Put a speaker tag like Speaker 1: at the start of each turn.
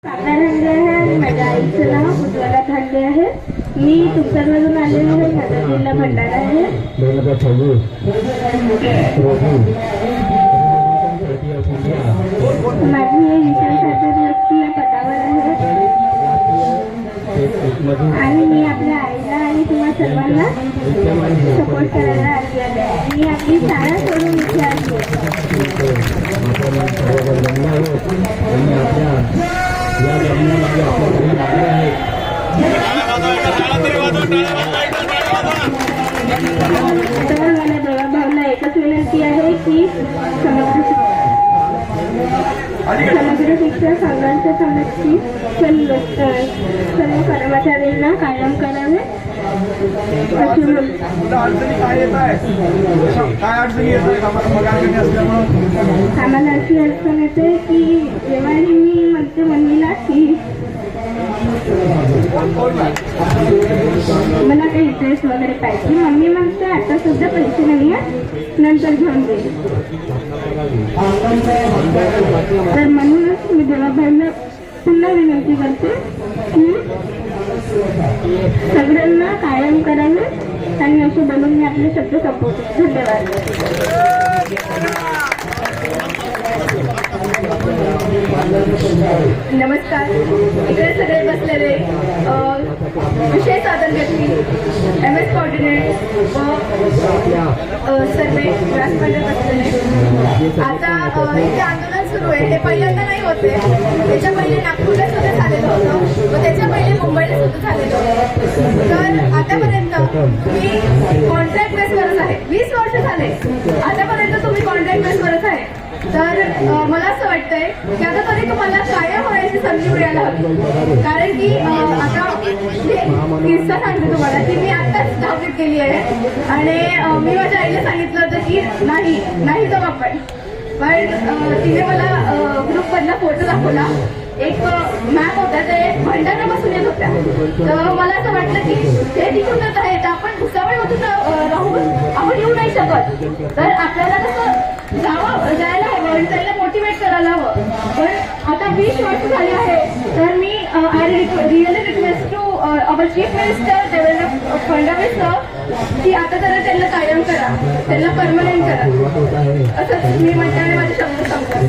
Speaker 1: धांडे आहे आणि माझ्या आईचं नाव उज्ज्वला धांडे आहे. मी तुमच्याकडून आलेले आहे. माझा जिल्हा भंडारा आहे. माझी विशाल साधन व्यक्ती या पदावर आहे आणि मी आपल्या आईला आणि तुम्हा सर्वांना सपोर्ट करायला आली आहे. मी आपली शाळा सोडून इथे आली तर मला देवा भावना एकच विनंती आहे की समग्र शिक्षण संघांच्या संरक्षित सर्व कर्मचाऱ्यांना कायम करावे. आम्हाला अशी अडचण येते की जेव्हा मी म्हणते मम्मीला की मला काही ड्रेस वगैरे पाहिजे, मम्मी म्हणते आता सुद्धा पैसे नाही आहे, नंतर घेऊन दे. तर म्हणूनच मी देवाभाईला पुन्हा विनंती करते की सगळ्यांना कायम करावे आणि असे बोलून मी आपले शब्द संपवतो. धन्यवाद.
Speaker 2: नमस्कार. इकडे सगळे बसलेले विषय साधन व्यक्ती, MS कोऑर्डिनेट व सर्वे व्यासपीठावर बसलेले. आता इथे आंदोलन सुरू आहे. हे पहिल्यांदा नाही होते. त्याच्या पहिले नागपूरला सुद्धा झालेलं होतं व त्याच्या पहिले मुंबईला सुद्धा झालेलं होतं. तर आतापर्यंत तुम्ही कॉन्ट्रॅक्ट बेसवरच आहे. 20 वर्ष झाले आतापर्यंत तुम्ही कॉन्ट्रॅक्ट बेसवरच आहे. तर मला असं वाटतंय की आता तरी तुम्हाला कायम होण्याची संधी मिळायला हवी. कारण की आता किस्सा सांगते तुम्हाला की मी आत्ताच 10वीत गेली आहे आणि मी माझ्या आईला सांगितलं होतं की नाही जाऊ आपण. पण तिने मला ग्रुपमधला फोटो दाखवला. एक मॅप होता, ते भंडारापासून येत होत्या. तर मला असं वाटलं की ते तिकडूनच आहे तर आपण भुसावळमधून राहून आपण येऊ नाही शकत. तर आपल्याला कसं जायला हवं आणि त्याला मोटिवेट करायला हवं. पण आता 20 वर्ष झाली आहे. तर मी really request to our chief minister Devendra Fadnavis sir की आता तर त्यांना कायम करा, त्यांना परमनंट करा, असंच मी म्हणते आणि माझे शब्द संपतात.